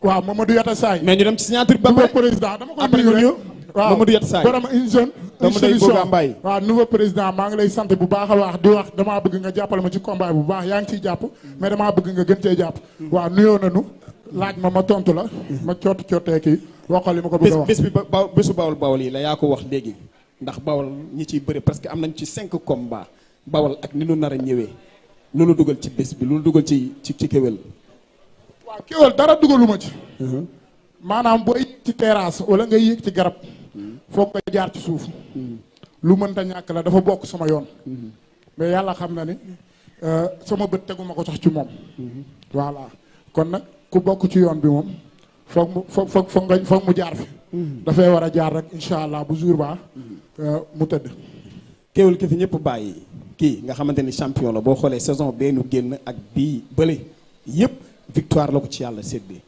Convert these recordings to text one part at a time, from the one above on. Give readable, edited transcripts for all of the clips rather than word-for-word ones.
waaw Mamadou Yatta Saay. mais ñu dem ci signature ba nouveau président dama koy après nuyu ñu rek. waaw Mamadou Yatta Saay. borom une jeune. dama day bëgg a mbay. waaw nouveau président maa ngi lay sant bu baax a wax di wax damaa bëgg nga jàppale ma ci combat bu baax yaa ngi ciy jàpp. mais damaa bëgg nga gën cee jàpp. waaw nuyoo nañu laaj ma tontu la. ma cootee kii waxal li ma ko bëgg a wax. bés bi ba bésu bawol bawol yi la yaa ko wax léegi ndax bawol ñi ciy bëri parce que am nañ ci 5 combats bawol ak ni nu nar a ñëwee loolu dugal ci bés bi loolu dugal ci kéwél. waaw kéwél dara dugaluma ci. maanaam boo yéeg ci terrasse wala nga yéeg ci garab. foog nga jaar ci suuf. lu mënta ñàkk la dafa bokk sama yoon. mais yàlla xam na ni sama bët teguma ko sax ci moom. voilà kon nag ku bokk ci yoon bi moom foog mu jaar fi. dafay war a jaar rek incha allah bu jour ba mu tëdd. kéwél ki fi ñëpp bàyyi kii nga xamante ni champion la boo xoolee saison bee nu génn ak bii bële yëpp victoire la ko ci yàlla séddee.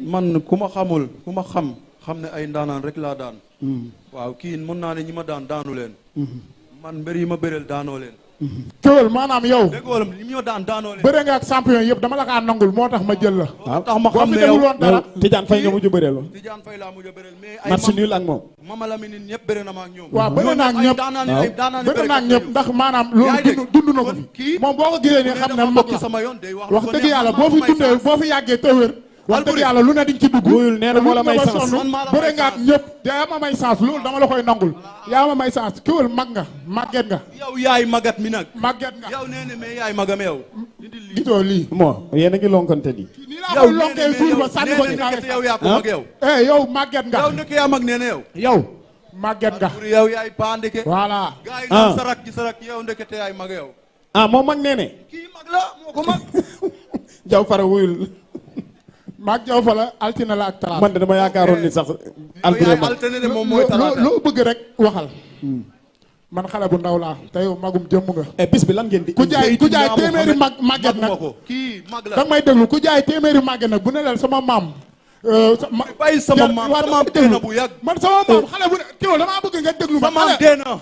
man ku ma xamul ku ma xam ne ay ndaanaan rek laa daan. waaw kii mën naa ne ñi ma daanu leen. man mbër yi ma bëreel daanoo leen. kéwél maanaam yow. dégg nga ñi ma daanoo leen. bëre nga ak champion yëpp dama la kaa nangul moo tax ma jël la. waaw tax ma xam ne yow Tidiane Faye nga mujj bëreel la. Tidiane Faye laa mujj a bëreel mais ay match nul ak moom. Mama Lamine ñëpp bëre na ma ak ñoom. waaw bëre naa ak ñëpp bëre naa ak ñëpp ndax maanaam loolu dund na ko fi moom boo ko gisee ni xam ne mbokk la wax dëgg yàlla boo fi dundee boo fi yàggee te wér wax dëgg yàlla lu ne diñ ci dugg nee na moo la may chance bëre nga ak ñëpp yaa ma may chance loolu dama la koy nangul yaa ma may chance kéwél mag nga màgget nga yow yaay magat mi nag màgget nga yow nee na mais yaay magam yow gisoo lii moo yéen a ngi lonkante di nii laa koy lonkee suur ba sànni ko ginnaaw yow yaa ko mag yow yow màgget nga yow nekk yaa mag nee na yow màgget nga yow yaay paa ndeke voilà gaa yi naan sarak gi sarak yow ndekete yaay mag yow moom mag nee ne kii mag la moo ko mag jaw fara wuyul maag jaw fa la altine la ak talaata man de dama yaakaaroon ni sax altine de moom mooy talaata loo bëgg rek waxal man xale bu ndaw laa te yow magum jëmm nga bis bi lan ngeen di ku jaay téeméeri màgget nag kii mag la danga may déglu ku jaay téeméeri màgget nag bu ne leen sama maam bàyyi sama maam dee na bu yàgg man sama maam xale bu ne kéwél damaa bëgg nga déglu ma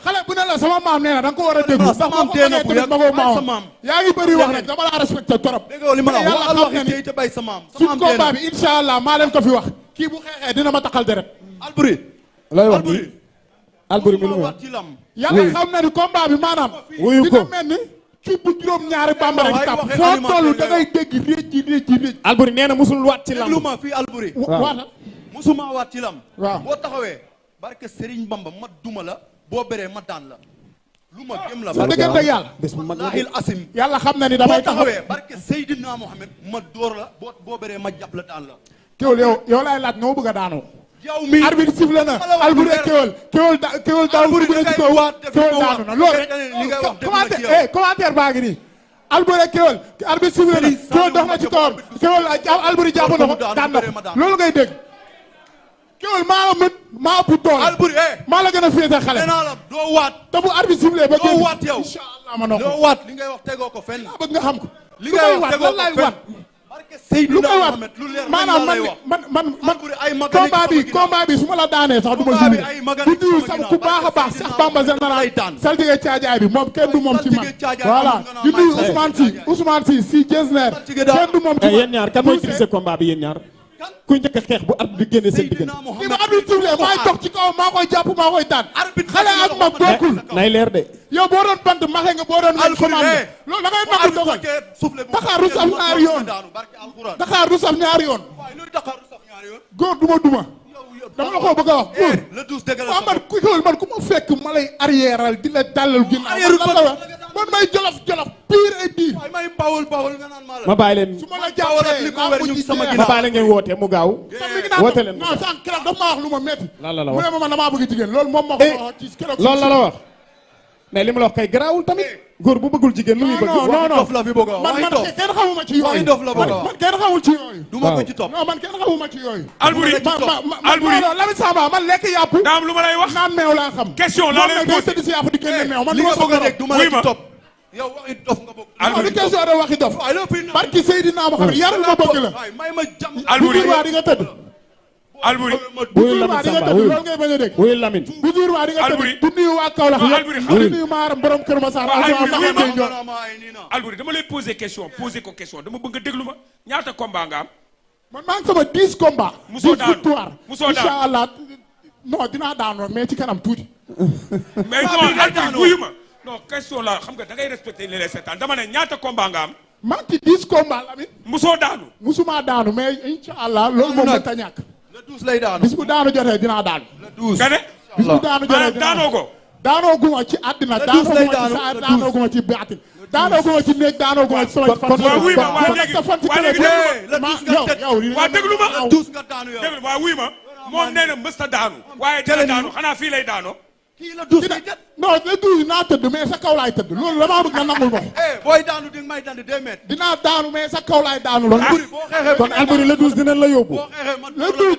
xale bu ne la sama maam nee na da nga ko war a déglu ndax boo ko waxee tamit ma ko maam yaa ngi bëri wax rek dama laa respecté trop li ma la wax waxi tey te bàyyi sa maam suñ combat bi incha allah maa leen ko fi wax kii bu xeexee dina ma taxal deret Alboury looy wax ni Alboury mi lu wax yàlla xam na ni combat bi maanaam wuyu ko dina mel ni kii bu juróom-ñaari bambara yi tàpp foo toll da ngay dégg réej Alboury nee na musul waat ci lamb lu ma fii Alboury waata musuma waat ci lamb waaw boo taxawee barke Serigne Bamba ma duma la boo bëree ma daan la lu ma gëm la sa diggante yàlla bés bu mag la lahil asim yàlla xam na ni damay boo taxawee barke Seydina Mohamed ma door la boo bëree ma jàpp la daan la kéwél yow laay laaj nga ma bëgg a daanoo yow mi arbitre sifflé na Alboury kéwél daaw dugg na ci kaw kéwél daanu na loolu rek commentaire baa ngi nii Alboury kéwél arbitre sifflé na kéwél dox na ci kawam kéwél Alboury jàpp na ko daan na ko loolu ngay dégg kéwél maa la mën maa ëpp doole Alboury maa la gën a féete xale nee naa la doo waat te bu arbitre sifflé ba doo waat yow incha allah ma noo ko doo waat li ngay wax tegoo ko fenn bëgg nga xam ko li ngay wax tegoo ko fenn lu koy waat maanaam man combat bi su ma la daanee sax du ma juli bu diw sax ku baax a baax Cheikh Bamba général saltige caajaay bi moom kenn du moom ci man voilà di nuyu Ousmane si Jesner kenn du moom ci man yéen ñaar kan mooy triser combat bi yéen ñaar ku njëkk a xeex bu arbitre bi génne seen diggante li ma arbitre sifflé maay dox ci kaw maa koy jàpp maa koy daan xale ak mag bokkul nay leer de yow boo doon bant maxe nga boo doon nga commande loolu da ngay nangu dogal Dakar du saf ñaari yoon Dakar du saf ñaari yoon góor duma dama la ko bëgg a wax góor waaw man ku ma fekk ma lay arrièreal di la dalal ginnaaw man may jolof pire et dire ma bàyyi leen su ma la jàppee ma bàyyi leen ngeen woote mu gaaw woote leen non sànq keroog daf maa wax lu ma métti lan la mu wax ne ma man damaa bëgg jigéen loolu moom moo ko wax ci keroog loolu la wax mais li ma la wax kay garaawul tamit góor bu bëggul jigéen lu muy bëgg non dof la fi bëgg a man kenn xamuma ci yooyu dof la bëgg a man kenn xamul ci yooyu du ma ko ci topp non man kenn xamuma ci yooyu Alboury Alboury Lamine Samba man lekk yàpp daam lu ma lay wax naan meew laa xam question laa leen posé tëdd si yàpp di génne meew man li du ma nga bëgg a rek du ma la wuy ma ci topp yow waxi dof nga bëgg Alboury question de waxi dof waaye loo fi barki Seydina Mohamed yarul ma bëgg la may ma jàmm Alboury bu jour waa di nga tëdd Alboury bu jour waa di nga tëdd loolu ngay bañ a dégg wuyul Lamine bu jour waa di nga Alboury tëdd du nuyu waa Kaolack Alboury yëpp du nuyu maaram borom Kër Massar Alboury dama lay poser question poser ko question dama bëgg a déglu ma ñaata combat nga am man maa ngi sama 10 combats. musoo 10 daanu victoire. musoo daanu incha allah non dinaa daanu rek mais ci kanam tuuti. mais non Alboury wuyu ma non question la xam nga da ngay respecté les seetaan dama ne ñaata combat nga am. maa ngi ci 10 combats Lamine. musoo daanu. musuma daanu mais incha allah loolu moom mënta ñàkk. le 12 lay daanu. bis bu daanu jotee dinaa daanu. le 12 nga ne. bis bu daanu jotee dinaa daanoo ko. daanoo guma ci àddina daanoo guma ci saa daanoo guma ci baatin daanoo guma ci néeg daanoo guma ci sama fan. waaw wuy ma waa léegi waa léegi waa déglu ma. le 12 nga daanu yow. déglu waa wuy ma moom nee na mësta daanu. waaye dina daanu xanaa fii lay daanoo. kii la 12 lay tëdd. non le 12 naa tëdd mais sa kaw laay tëdd loolu damaa bëgg nga nangul ma ko. booy daanu di nga may dandi 2 mètres. dinaa daanu mais sa kaw laay daanu loolu. boo xeexee kon Alboury le 12 dinañ la yóbbu. boo xeexee man le 12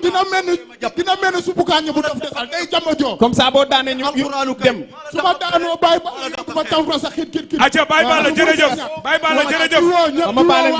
dina mel ni suppu kànja bu def desal day jàmm joo. comme ça boo daanee ñu alxuraanu dem. su ma daanoo bàyyi ba ma taw sa xit. acca bàyyi ba la jërëjëf bàyyi ba la jërëjëf. Ama Baldé